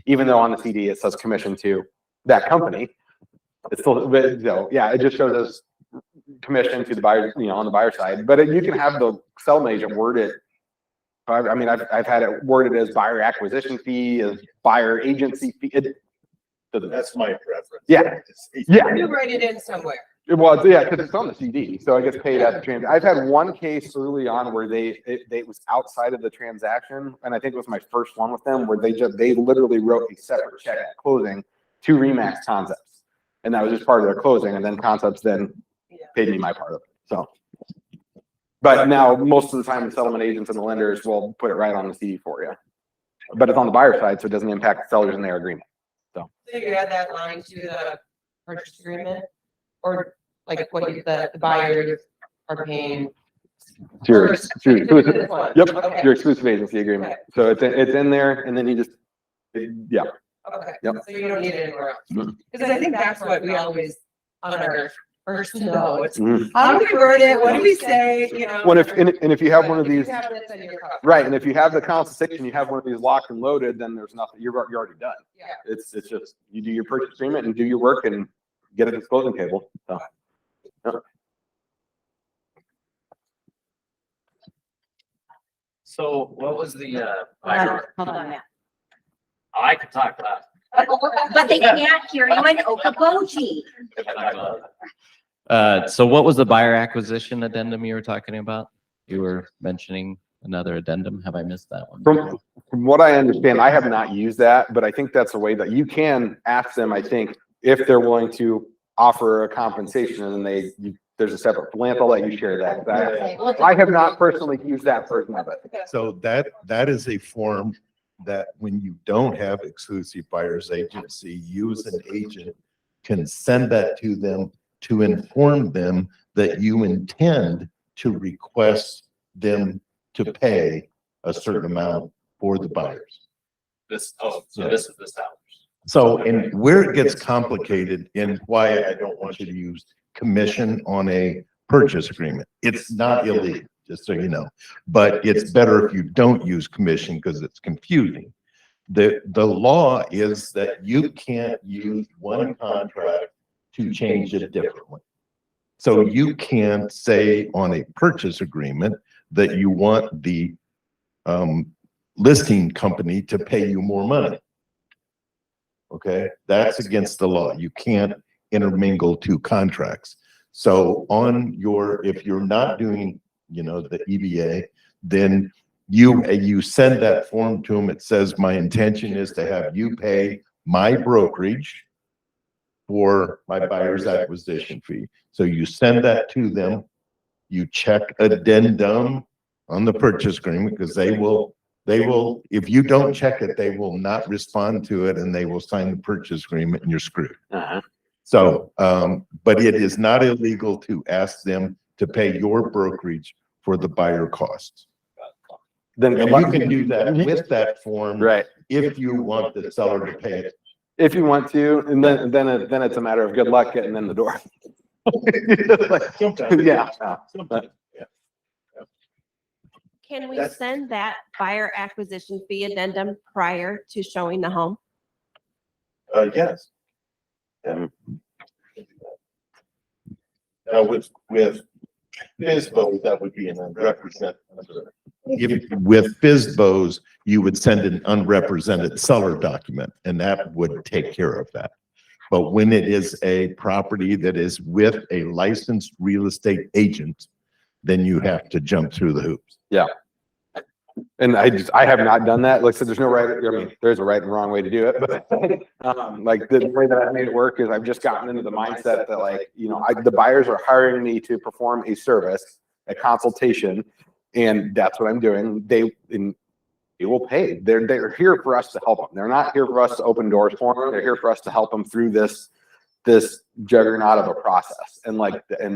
Even though on the CD it says commission to that company, it's still, it just shows us commission to the buyer, on the buyer side. But you can have the settlement agent word it. I mean, I've had it worded as buyer acquisition fee, as buyer agency fee. That's my preference. Yeah. You write it in somewhere. Well, yeah, because it's on the CD, so it gets paid at the transaction. I've had one case early on where it was outside of the transaction, and I think it was my first one with them, where they literally wrote a separate check at closing to Remax Concepts, and that was just part of their closing, and then Concepts then paid me my part of it. So, but now most of the time, the settlement agents and the lenders will put it right on the CD for you, but it's on the buyer side, so it doesn't impact the sellers in their agreement. So you add that line to the purchase agreement, or like what the buyers are paying. Your exclusive, Okay. your exclusive agency agreement. So it's in there, and then you just, yeah. Okay, Yep. so you don't need it anywhere else. Because I think that's what we always on our first know. It's how do we word it? What do we say? When if you have one of these, have this in your copy. right, and if you have the council section, you have one of these locked and loaded, then there's nothing, you're already done. Yeah. It's just, you do your purchase agreement and do your work and get a disclosing table. So. Yeah. So what was the, Hold on, Matt. I could talk about. But they can't hear you in Okoboji. So what was the buyer acquisition addendum you were talking about? You were mentioning another addendum. Have I missed that one? From what I understand, I have not used that, but I think that's a way that you can ask them, I think, if they're willing to offer a compensation, and then there's a separate, Lance, I'll let you share that. I have not personally used that version of it. So that is a form that when you don't have exclusive buyer's agency, you as an agent can send that to them to inform them that you intend to request them to pay a certain amount for the buyers. This is this house. So, and where it gets complicated and why I don't want you to use commission on a purchase agreement. It's not illegal, just so you know, but it's better if you don't use commission because it's confusing. The law is that you can't use one contract to change it differently. So you can't say on a purchase agreement that you want the listing company to pay you more money. Okay, that's against the law. You can't intermingle two contracts. So on if you're not doing, the EBA, then you send that form to them. It says, my intention is to have you pay my brokerage for my buyer's acquisition fee. So you send that to them, you check addendum on the purchase agreement, because they will, if you don't check it, they will not respond to it, and they will sign the purchase agreement, and you're screwed. So, but it is not illegal to ask them to pay your brokerage for the buyer costs. Then And you can do that with that form, right, if you want the seller to pay it. if you want to, and then it's a matter of good luck getting in the door. Yeah. Can we send that buyer acquisition fee addendum prior to showing the home? Yes. Now with FSBO, that would be an unrepresented. With FSBOs, you would send an unrepresented seller document, and that would take care of that. But when it is a property that is with a licensed real estate agent, then you have to jump through the hoops. Yeah. And I have not done that. Like I said, there's no right, I mean, there's a right and wrong way to do it, but like the way that I've made it work is I've just gotten into the mindset that like, the buyers are hiring me to perform a service, a consultation, and that's what I'm doing. They will pay. They're here for us to help them. They're not here for us to open doors for them. They're here for us to help them through this juggernaut of a process. And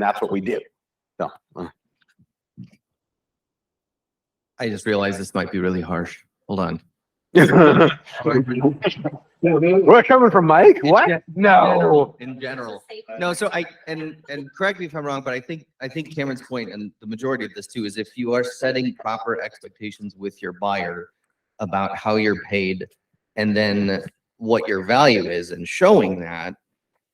that's what we do. So. I just realized this might be really harsh. Hold on. We're coming from Mike? What? No. In general. No, so and correct me if I'm wrong, but I think Cameron's point and the majority of this too is if you are setting proper expectations with your buyer about how you're paid and then what your value is and showing that,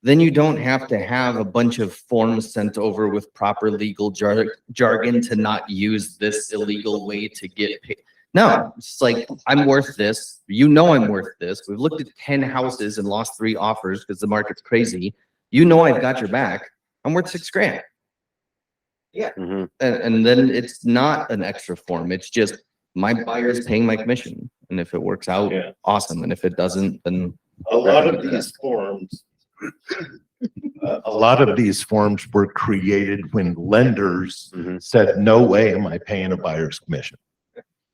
then you don't have to have a bunch of forms sent over with proper legal jargon to not use this illegal way to get paid. No, it's like, I'm worth this. I'm worth this. We've looked at 10 houses and lost 3 offers because the market's crazy. I've got your back. I'm worth $6,000. Yeah. Mhm. And then it's not an extra form. It's just my buyer's paying my commission. And if it works out, Yeah. awesome. And if it doesn't, then A lot of these forms were created when lenders Mhm. said, no way am I paying a buyer's commission.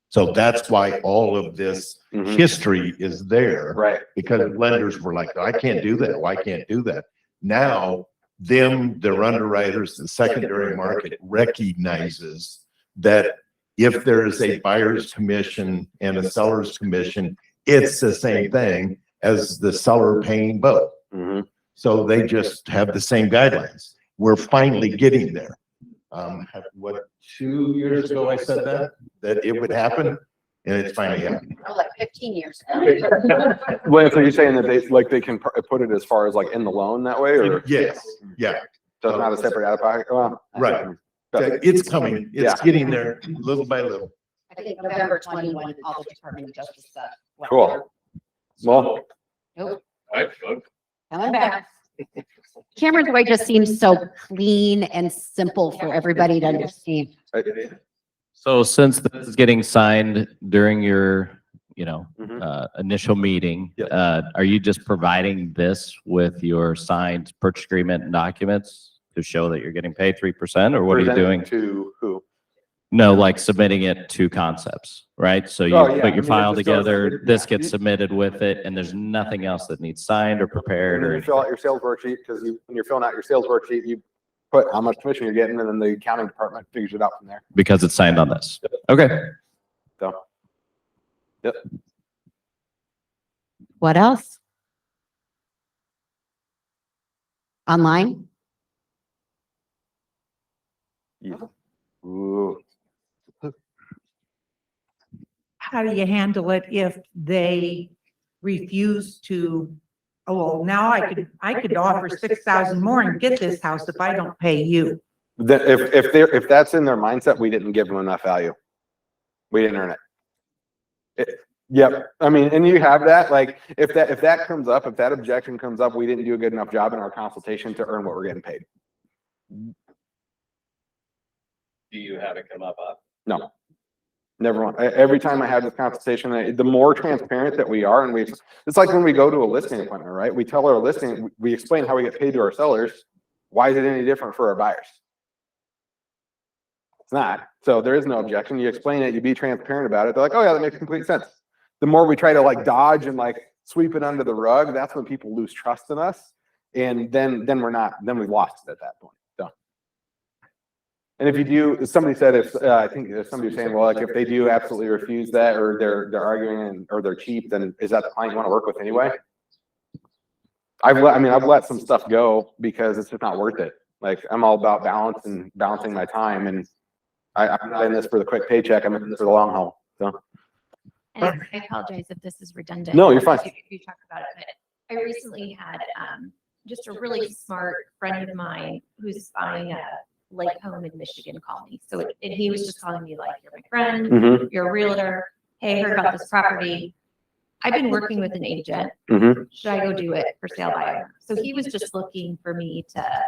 So that's why all of this Mhm. history is there. Right. Because lenders were like, I can't do that. Why can't do that? Now, their underwriters, the secondary market recognizes that if there is a buyer's commission and a seller's commission, it's the same thing as the seller paying both. Mhm. So they just have the same guidelines. We're finally getting there. 2 years ago I said that it would happen, and it's finally happening. Like 15 years. Well, so you're saying that they can put it as far as like in the loan that way, or Yes, yeah, so it's not a separate out of pocket? Well, right. It's coming. It's getting there little by little. I think November 21, all the Department of Justice stuff. Cool. Well, Nope, Right, coming back. Cameron's way just seems so clean and simple for everybody to understand. So since this is getting signed during your, Mhm. initial meeting, Yep. are you just providing this with your signed purchase agreement and documents to show that you're getting paid 3%, or what are you Presenting doing? to who? No, like submitting it to Concepts, right? So you Oh, yeah. I put your mean, file it's still- together, this yeah. gets submitted with it, and there's nothing else that needs signed or prepared And or then you fill out your sales worksheet, because when you're filling out your sales worksheet, you put how much commission you're getting, and then the accounting department figures it out from there. because it's signed on this. Okay. So, yep. What else? Online? Yeah. Ooh. How do you handle it if they refuse to? Oh, well, now I could offer 6,000 more and get this house if I don't pay you. Then if that's in their mindset, we didn't give them enough value. We didn't earn it. Yep. I mean, and you have that, like, if that comes up, if that objection comes up, we didn't do a good enough job in our consultation to earn what we're getting paid. Do you have it come up? No. Never want. Every time I have this consultation, the more transparent that we are, and it's like when we go to a listing appointment, right? We tell our listing, we explain how we get paid to our sellers. Why is it any different for our buyers? It's not. So there is no objection. You explain it, you be transparent about it. They're like, oh yeah, that makes complete sense. The more we try to like dodge and like sweep it under the rug, that's when people lose trust in us. And then we've lost it at that point. So. And if you do, somebody said, I think somebody was saying, well, like if they do absolutely refuse that, or they're arguing or they're cheap, then is that the client you want to work with anyway? I've let some stuff go because it's just not worth it. Like I'm all about balance and balancing my time, and I'm not in this for the quick paycheck. I'm in this for the long haul. So And I apologize if this is redundant. No, you're fine. If you talk about it, but I recently had just a really smart friend of mine who's buying a lake home in Michigan call me. So and he was just calling me like, you're my friend, Mhm. you're a realtor. Hey, I heard about this property. I've been working with an agent. Mhm. Should I go do it for sale by owner? So he was just looking for me to,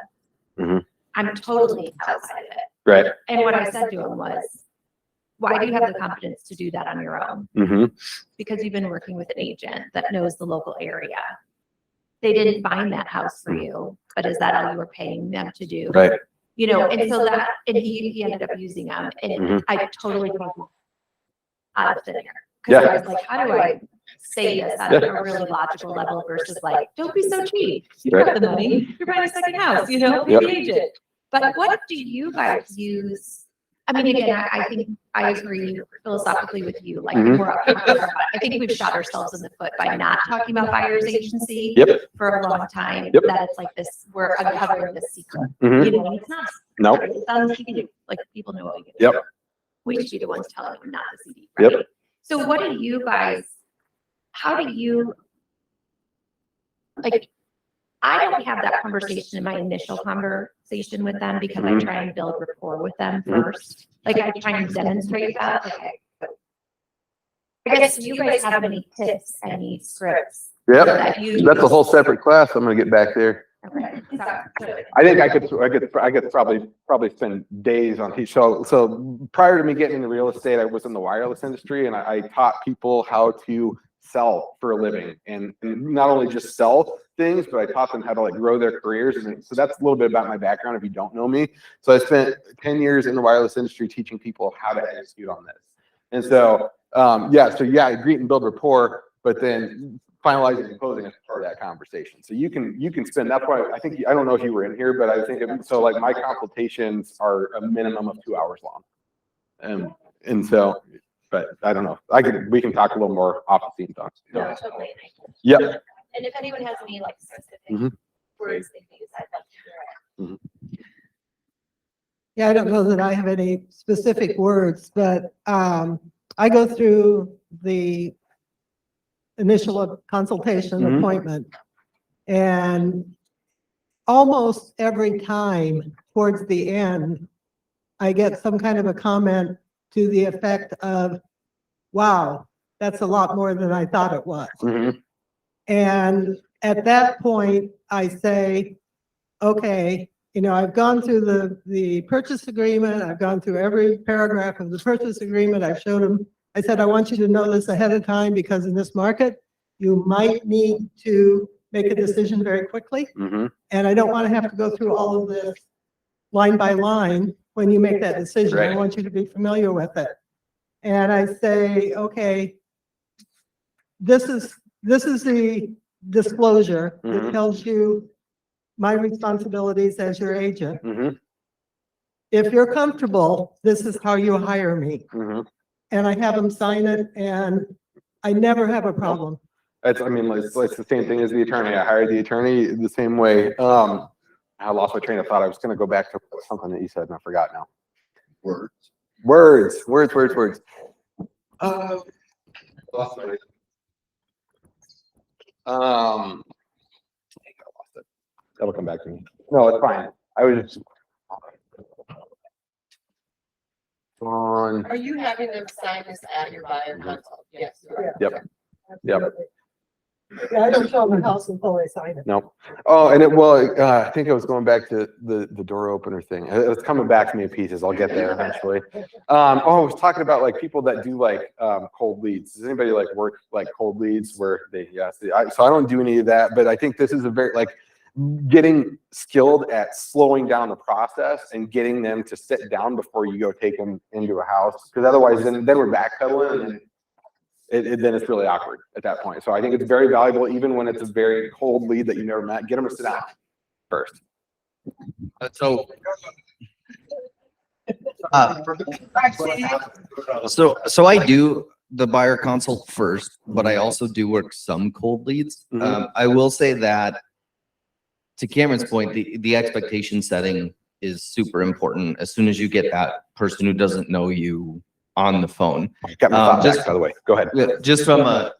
Mhm. I'm totally outside of it. Right. And what I said to him was, why do you have the confidence to do that on your own? Mm-hmm. Because you've been working with an agent that knows the local area. They didn't find that house for you, but is that all you were paying them to do? Right. You know, and so that, and he ended up using them, and Mhm. I totally out of thin air. Yeah. Because I was like, how do I say this at a really logical level versus like, don't be so cheap. You Right. got the money, you're buying a second house, you know, be Yep. the agent. But what do you guys use? I mean, again, I think I agree philosophically with you, like, Mhm. I think we've shot ourselves in the foot by not talking about buyer's agency Yep. for a long time, Yep. that it's like this, we're uncovering this secret. Mhm. You know, and it's not. Nope. It's on the CD, like, people know what we do. Yep. We should be the ones telling them, not the CD, Yep. right? So what do you guys, how do you, like, I don't have that conversation in my initial conversation with them because I try and build rapport with them Mhm. first. Like, I try and demonstrate that, okay. I guess, do you guys have any tips, any scripts? Yep. that you That's a use? whole separate class. I'm gonna get back there. Okay. I think I could probably spend days on each. So prior to me getting into real estate, I was in the wireless industry, and I taught people how to sell for a living, and not only just sell things, but I taught them how to like grow their careers. And so that's a little bit about my background if you don't know me. So I spent 10 years in the wireless industry teaching people how to execute on this. And so I greet and build rapport, but then finalizing and closing is part of that conversation. So you can spend, that's why I don't know if you were in here, but I think so like my consultations are a minimum of 2 hours long. And so, but I don't know, we can talk a little more off the scene talks. No, totally. Yep. And if anyone has any like specific Mhm. words they can use, I'd love to hear it. Yeah, I don't know that I have any specific words, but I go through the initial consultation Mhm. appointment. And almost every time towards the end, I get some kind of a comment to the effect of, wow, that's a lot more than I thought it was. Mhm. And at that point, I say, okay, you know, I've gone through the purchase agreement. I've gone through every paragraph of the purchase agreement. I've showed them, I said, I want you to know this ahead of time because in this market, you might need to make a decision very quickly. Mhm. And I don't want to have to go through all of this line by line when you make that decision. I Right. want you to be familiar with it. And I say, okay, this is the disclosure that Mhm. tells you my responsibilities as your agent. Mhm. If you're comfortable, this is how you hire me. Mhm. And I have them sign it and I never have a problem. It's the same thing as the attorney. I hired the attorney the same way. I lost my train of thought. I was gonna go back to something that you said and I forgot now. Words. Lost my- I lost it. That'll come back to me. No, it's fine. I was just. On. Are you having them sign this at your buyer consult? Yes. you are. Yep. Yep. Yeah, I don't show them the house until they sign it. No. Oh, and I think I was going back to the door opener thing. It's coming back to me in pieces. I'll get there eventually. I was talking about like people that do like cold leads. Does anybody like work like cold leads where so I don't do any of that, but I think this is a very like getting skilled at slowing down the process and getting them to sit down before you go take them into a house. Because otherwise then we're backpedaling and then it's really awkward at that point. So I think it's very valuable, even when it's a very cold lead that you never met, get them to sit down first. So I do the buyer consult first, but I also do work some cold leads. Mhm. I will say that to Cameron's point, the expectation setting is super important. As soon as you get that person who doesn't know you on the phone, Got my thought just- back, by the way. Go ahead. just from a,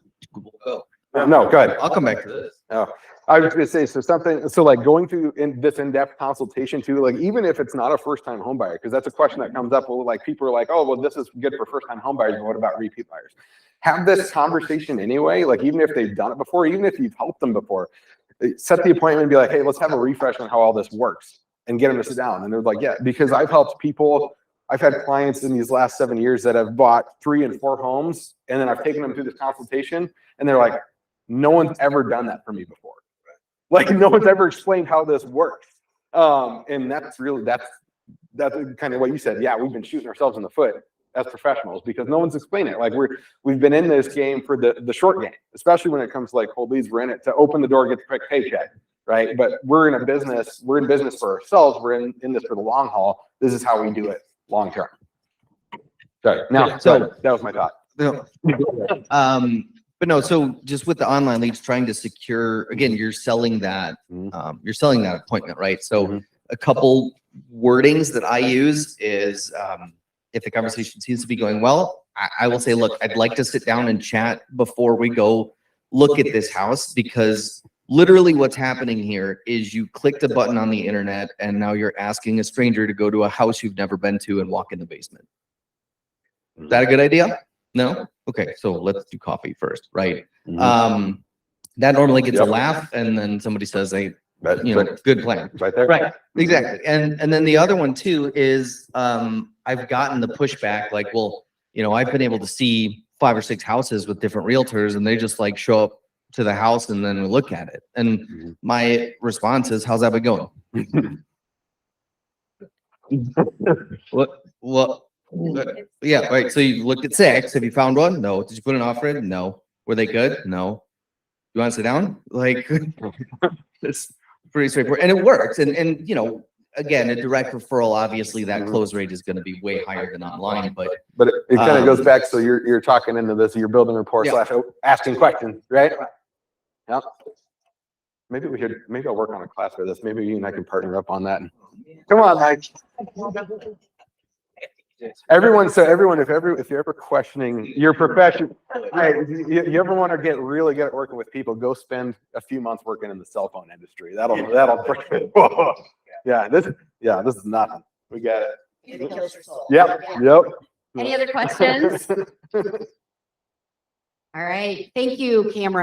No, go ahead. I'll come back to this. Oh, I was gonna say, so like going through this in-depth consultation too, like even if it's not a first-time home buyer, because that's a question that comes up, well, like people are like, oh, well, this is good for first-time home buyers, but what about repeat buyers? Have this conversation anyway, like even if they've done it before, even if you've helped them before, set the appointment and be like, hey, let's have a refresh on how all this works and get them to sit down. And they're like, yeah, because I've helped people I've had clients in these last 7 years that have bought 3 and 4 homes, and then I've taken them through this consultation, and they're like, no one's ever done that for me before. Like, no one's ever explained how this works. And that's kind of what you said. Yeah, we've been shooting ourselves in the foot as professionals because no one's explained it. Like we've been in this game for the short game, especially when it comes to like hold leads. We're in it to open the door, get the quick paycheck, right? But we're in business for ourselves. We're in this for the long haul. This is how we do it long term. Sorry. Now, so that was my thought. But no, so just with the online leads, trying to secure, again, you're selling that appointment, right? So a couple wordings that I use is, if the conversation seems to be going well, I will say, look, I'd like to sit down and chat before we go look at this house, because literally what's happening here is you clicked a button on the internet and now you're asking a stranger to go to a house you've never been to and walk in the basement. Is that a good idea? No? Okay, so let's do coffee first, right? That normally gets a laugh, and then somebody says, hey, good plan. Right there. Right, exactly. And then the other one too is, I've gotten the pushback, like, well, I've been able to see 5 or 6 houses with different realtors, and they just like show up to the house and then we look at it. And my response is, how's that been going? What? Yeah, right. So you looked at 6. Have you found one? No. Did you put an offer in? No. Were they good? No. You want to sit down? Like, it's pretty straightforward, and it works. And again, a direct referral, obviously that close rate is going to be way higher than online, but it kind of goes back. So you're talking into this, you're building rapport / asking questions, right? Yeah. Maybe I'll work on a class for this. Maybe you and I can partner up on that. Come on, Mike. Everyone, if you're ever questioning your profession, hey, you ever want to get really good at working with people, go spend a few months working in the cell phone industry. That'll yeah, this is nothing. We got it. Yep. Any other questions? All right. Thank you, Cameron.